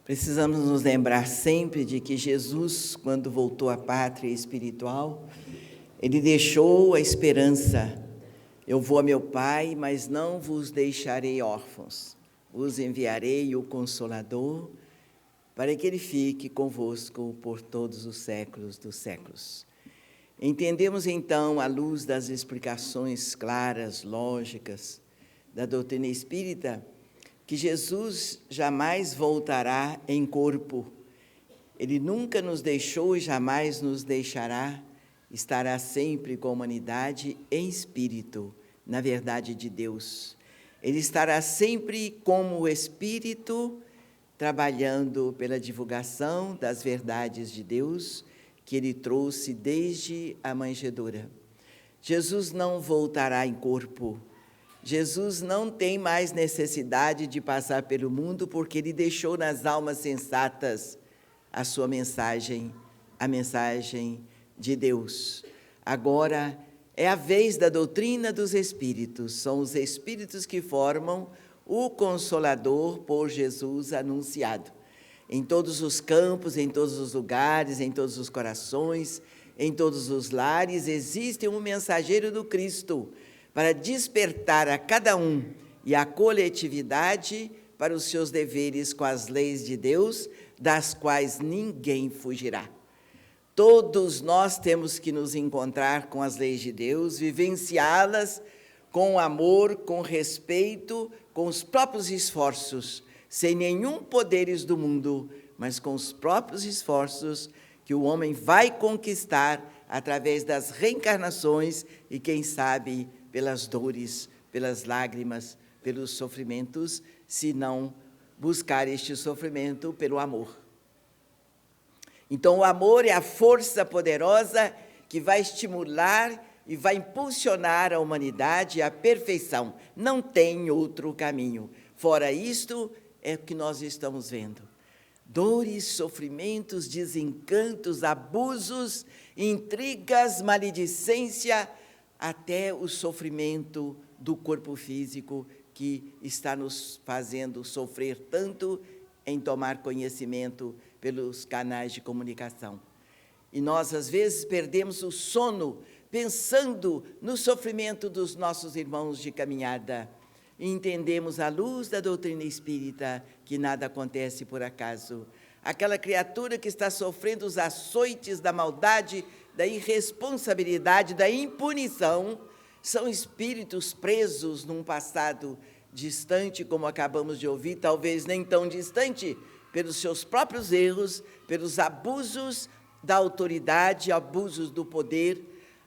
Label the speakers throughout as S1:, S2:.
S1: Precisamos nos lembrar sempre de que Jesus, quando voltou à pátria espiritual, Ele deixou a esperança. Eu vou a meu Pai, mas não vos deixarei órfãos. Vos enviarei o Consolador, para que Ele fique convosco por todos os séculos dos séculos. Entendemos, então, à luz das explicações claras, lógicas, da doutrina espírita, que Jesus jamais voltará em corpo. Ele nunca nos deixou e jamais nos deixará, estará sempre com a humanidade em espírito, na verdade de Deus. Ele estará sempre como o Espírito, trabalhando pela divulgação das verdades de Deus, que Ele trouxe desde a manjedoura. Jesus não voltará em corpo. Jesus não tem mais necessidade de passar pelo mundo, porque Ele deixou nas almas sensatas a sua mensagem, a mensagem de Deus. Agora é a vez da doutrina dos Espíritos. São os Espíritos que formam o Consolador por Jesus anunciado. Em todos os campos, em todos os lugares, em todos os corações, em todos os lares, existe um mensageiro do Cristo para despertar a cada um e a coletividade para os seus deveres com as leis de Deus, das quais ninguém fugirá. Todos nós temos que nos encontrar com as leis de Deus, vivenciá-las com amor, com respeito, com os próprios esforços, sem nenhum poderes do mundo, mas com os próprios esforços que o homem vai conquistar através das reencarnações e, quem sabe, pelas dores, pelas lágrimas, pelos sofrimentos, se não buscar este sofrimento pelo amor. Então, o amor é a força poderosa que vai estimular e vai impulsionar a humanidade à perfeição. Não tem outro caminho. Fora isto, é o que nós estamos vendo. Dores, sofrimentos, desencantos, abusos, intrigas, maledicência, até o sofrimento do corpo físico que está nos fazendo sofrer tanto em tomar conhecimento pelos canais de comunicação. E nós, às vezes, perdemos o sono pensando no sofrimento dos nossos irmãos de caminhada. E entendemos à luz da doutrina espírita que nada acontece por acaso. Aquela criatura que está sofrendo os açoites da maldade, da irresponsabilidade, da impunição, são espíritos presos num passado distante, como acabamos de ouvir, talvez nem tão distante, pelos seus próprios erros, pelos abusos da autoridade, abusos do poder,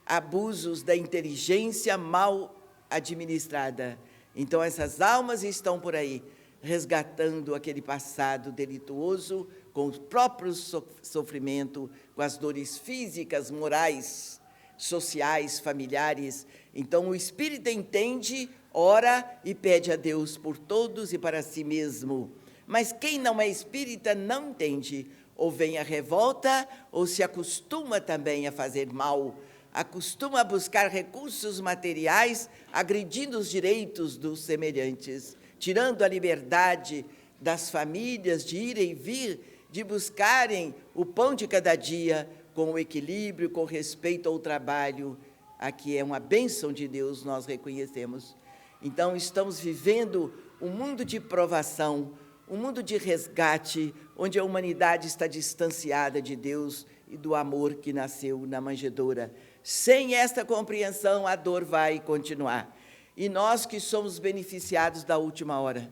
S1: abusos da inteligência mal administrada. Então, essas almas estão por aí, resgatando aquele passado delituoso, com o próprio sofrimento, com as dores físicas, morais, sociais, familiares. Então, o espírita entende, ora e pede a Deus por todos e para si mesmo. Mas quem não é espírita não entende, ou vem a revolta, ou se acostuma também a fazer mal, acostuma a buscar recursos materiais, agredindo os direitos dos semelhantes, tirando a liberdade das famílias de ir e vir, de buscarem o pão de cada dia, com o equilíbrio, com respeito ao trabalho. Aqui é uma bênção de Deus, nós reconhecemos. Então, estamos vivendo um mundo de provação, um mundo de resgate, onde a humanidade está distanciada de Deus e do amor que nasceu na manjedoura. Sem esta compreensão, a dor vai continuar. E nós que somos beneficiados da última hora,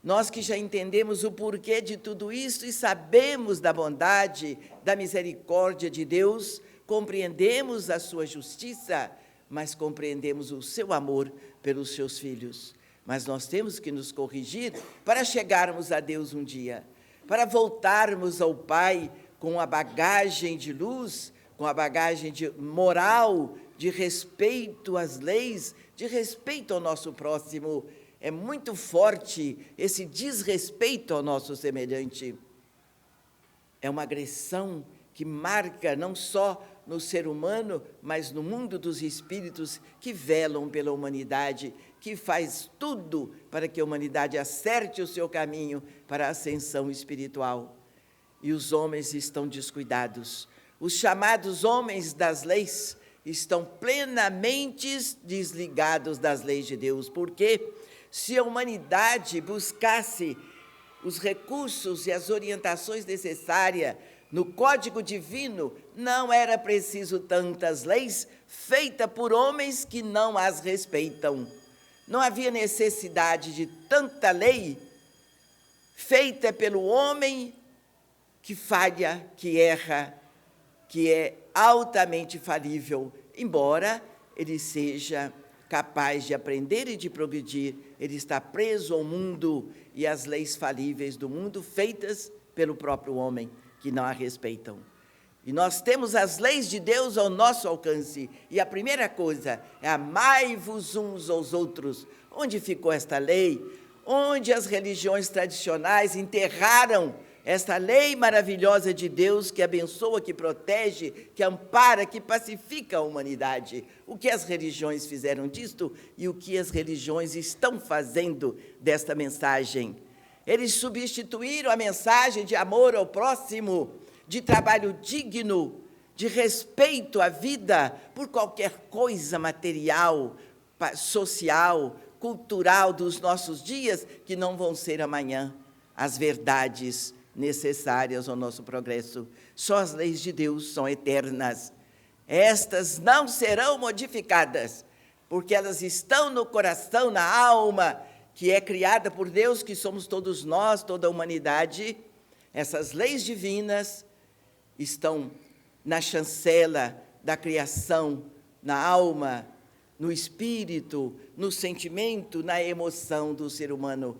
S1: nós que já entendemos o porquê de tudo isso e sabemos da bondade, da misericórdia de Deus, compreendemos a sua justiça, mas compreendemos o seu amor pelos seus filhos. Mas nós temos que nos corrigir para chegarmos a Deus um dia, para voltarmos ao Pai com a bagagem de luz, com a bagagem de moral, de respeito às leis, de respeito ao nosso próximo. É muito forte esse desrespeito ao nosso semelhante. É uma agressão que marca não só no ser humano, mas no mundo dos espíritos que velam pela humanidade, que faz tudo para que a humanidade acerte o seu caminho para a ascensão espiritual. E os homens estão descuidados. Os chamados homens das leis estão plenamente desligados das leis de Deus, porque se a humanidade buscasse os recursos e as orientações necessárias no Código Divino, não era preciso tantas leis feitas por homens que não as respeitam. Não havia necessidade de tanta lei feita pelo homem que falha, que erra, que é altamente falível, embora ele seja capaz de aprender e de progredir, ele está preso ao mundo e às leis falíveis do mundo, feitas pelo próprio homem, que não a respeitam. E nós temos as leis de Deus ao nosso alcance, e a primeira coisa é amai-vos uns aos outros. Onde ficou esta lei? Onde as religiões tradicionais enterraram esta lei maravilhosa de Deus que abençoa, que protege, que ampara, que pacifica a humanidade? O que as religiões fizeram disto e o que as religiões estão fazendo desta mensagem? Eles substituíram a mensagem de amor ao próximo, de trabalho digno, de respeito à vida, por qualquer coisa material, social, cultural dos nossos dias, que não vão ser amanhã as verdades necessárias ao nosso progresso. Só as leis de Deus são eternas. Estas não serão modificadas, porque elas estão no coração, na alma, que é criada por Deus, que somos todos nós, toda a humanidade. Essas leis divinas estão na chancela da criação, na alma, no espírito, no sentimento, na emoção do ser humano.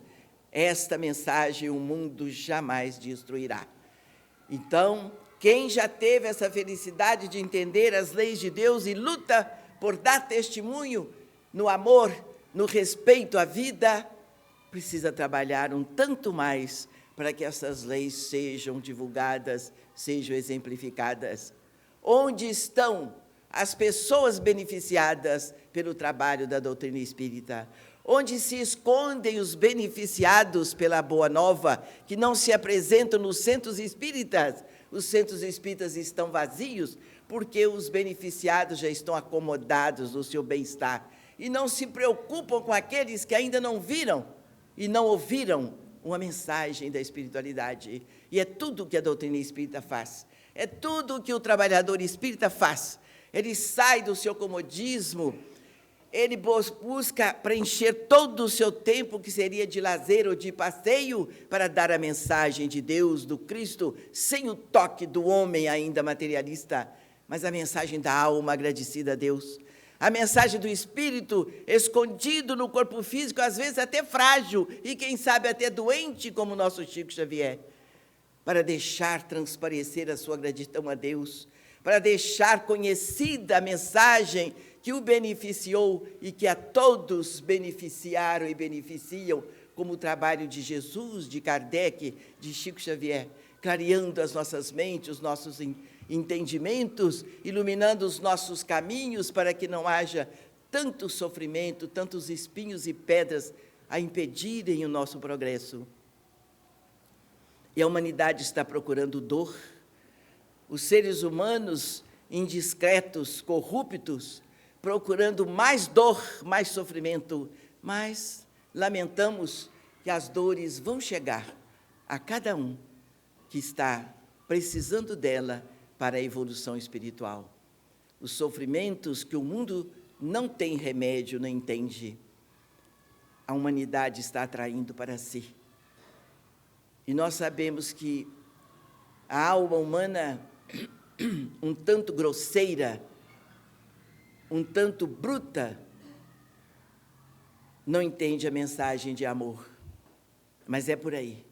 S1: Esta mensagem o mundo jamais destruirá. Então, quem já teve essa felicidade de entender as leis de Deus e luta por dar testemunho no amor, no respeito à vida, precisa trabalhar um tanto mais para que essas leis sejam divulgadas, sejam exemplificadas. Onde estão as pessoas beneficiadas pelo trabalho da doutrina espírita? Onde se escondem os beneficiados pela Boa Nova, que não se apresentam nos centros espíritas? Os centros espíritas estão vazios porque os beneficiados já estão acomodados no seu bem-estar e não se preocupam com aqueles que ainda não viram e não ouviram uma mensagem da espiritualidade. E é tudo o que a doutrina espírita faz, é tudo o que o trabalhador espírita faz. Ele sai do seu comodismo, ele busca preencher todo o seu tempo, que seria de lazer ou de passeio, para dar a mensagem de Deus, do Cristo, sem o toque do homem ainda materialista, mas a mensagem da alma agradecida a Deus, a mensagem do Espírito escondido no corpo físico, às vezes até frágil, e quem sabe até doente, como o nosso Chico Xavier, para deixar transparecer a sua gratidão a Deus, para deixar conhecida a mensagem que o beneficiou e que a todos beneficiaram e beneficiam, como o trabalho de Jesus, de Kardec, de Chico Xavier, clareando as nossas mentes, os nossos entendimentos, iluminando os nossos caminhos para que não haja tanto sofrimento, tantos espinhos e pedras a impedirem o nosso progresso. E a humanidade está procurando dor. Os seres humanos indiscretos, corruptos, procurando mais dor, mais sofrimento, mas lamentamos que as dores vão chegar a cada um que está precisando dela para a evolução espiritual. Os sofrimentos que o mundo não tem remédio, não entende, a humanidade está atraindo para si. E nós sabemos que a alma humana, um tanto grosseira, um tanto bruta, não entende a mensagem de amor. Mas é por aí.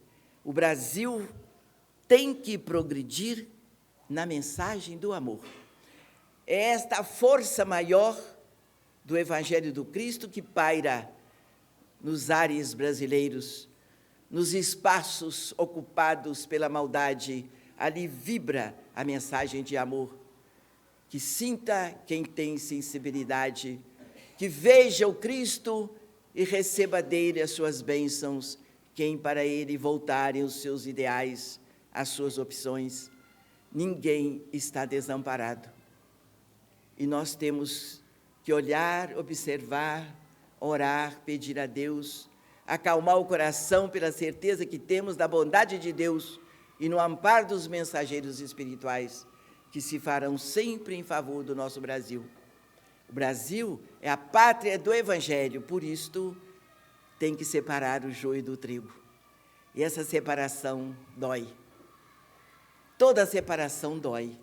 S1: O Brasil tem que progredir na mensagem do amor. É esta força maior do Evangelho do Cristo que paira nos ares brasileiros, nos espaços ocupados pela maldade, ali vibra a mensagem de amor. Que sinta quem tem sensibilidade, que veja o Cristo e receba dele as suas bênçãos, quem para ele voltarem os seus ideais, as suas opções. Ninguém está desamparado. E nós temos que olhar, observar, orar, pedir a Deus, acalmar o coração pela certeza que temos da bondade de Deus e no amparo dos mensageiros espirituais, que se farão sempre em favor do nosso Brasil. O Brasil é a pátria do Evangelho, por isto tem que separar o joio do trigo. E essa separação dói. Toda separação dói,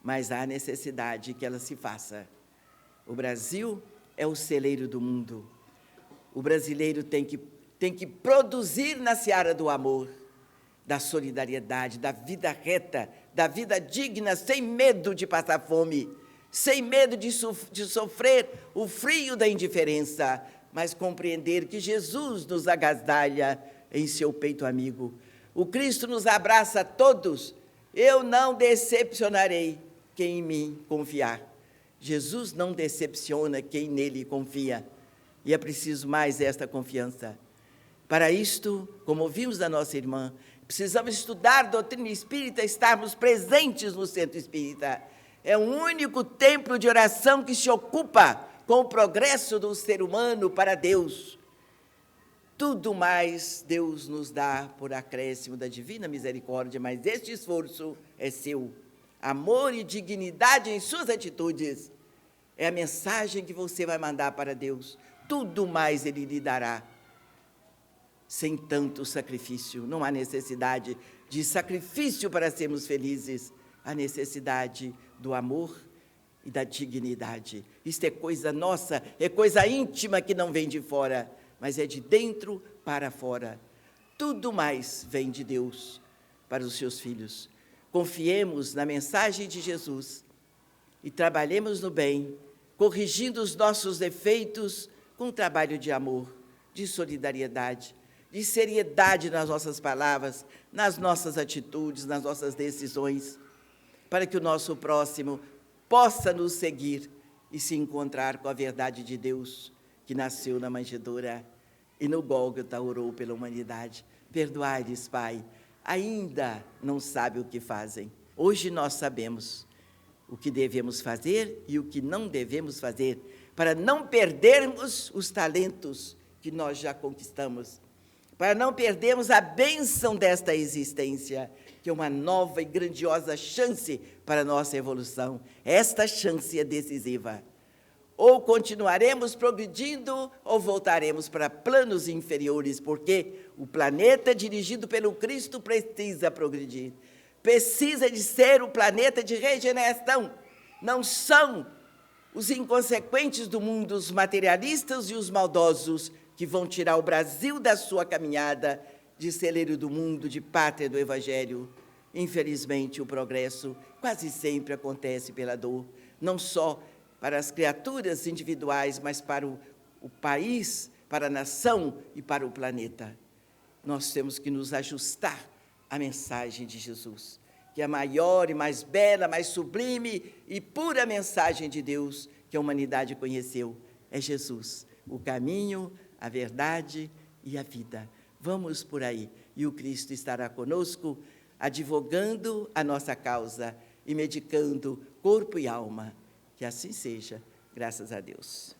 S1: mas há necessidade que ela se faça. O Brasil é o celeiro do mundo. O brasileiro tem que produzir na seara do amor, da solidariedade, da vida reta, da vida digna, sem medo de passar fome, sem medo de sofrer o frio da indiferença, mas compreender que Jesus nos agasalha em seu peito amigo. O Cristo nos abraça a todos. Eu não decepcionarei quem em mim confiar. Jesus não decepciona quem nele confia. E é preciso mais esta confiança. Para isto, como ouvimos da nossa irmã, precisamos estudar a doutrina espírita, estarmos presentes no centro espírita. É o único templo de oração que se ocupa com o progresso do ser humano para Deus. Tudo mais Deus nos dá por acréscimo da divina misericórdia, mas este esforço é seu. Amor e dignidade em suas atitudes é a mensagem que você vai mandar para Deus. Tudo mais Ele lhe dará. Sem tanto sacrifício, não há necessidade de sacrifício para sermos felizes. Há necessidade do amor e da dignidade. Isto é coisa nossa, é coisa íntima que não vem de fora, mas é de dentro para fora. Tudo mais vem de Deus para os seus filhos. Confiemos na mensagem de Jesus e trabalhemos no bem, corrigindo os nossos defeitos com um trabalho de amor, de solidariedade, de seriedade nas nossas palavras, nas nossas atitudes, nas nossas decisões, para que o nosso próximo possa nos seguir e se encontrar com a verdade de Deus, que nasceu na manjedoura e no Gólgota orou pela humanidade. Perdoai-lhes, Pai, ainda não sabem o que fazem. Hoje nós sabemos o que devemos fazer e o que não devemos fazer, para não perdermos os talentos que nós já conquistamos, para não perdermos a bênção desta existência, que é uma nova e grandiosa chance para a nossa evolução. Esta chance é decisiva. Ou continuaremos progredindo, ou voltaremos para planos inferiores, porque o planeta dirigido pelo Cristo precisa progredir. Precisa de ser o planeta de regeneração. Não são os inconsequentes do mundo, os materialistas e os maldosos, que vão tirar o Brasil da sua caminhada de celeiro do mundo, de pátria do Evangelho. Infelizmente, o progresso quase sempre acontece pela dor, não só para as criaturas individuais, mas para o país, para a nação e para o planeta. Nós temos que nos ajustar à mensagem de Jesus, que é a maior e mais bela, mais sublime e pura mensagem de Deus que a humanidade conheceu. É Jesus, o caminho, a verdade e a vida. Vamos por aí, e o Cristo estará conosco, advogando a nossa causa e medicando corpo e alma. Que assim seja, graças a Deus.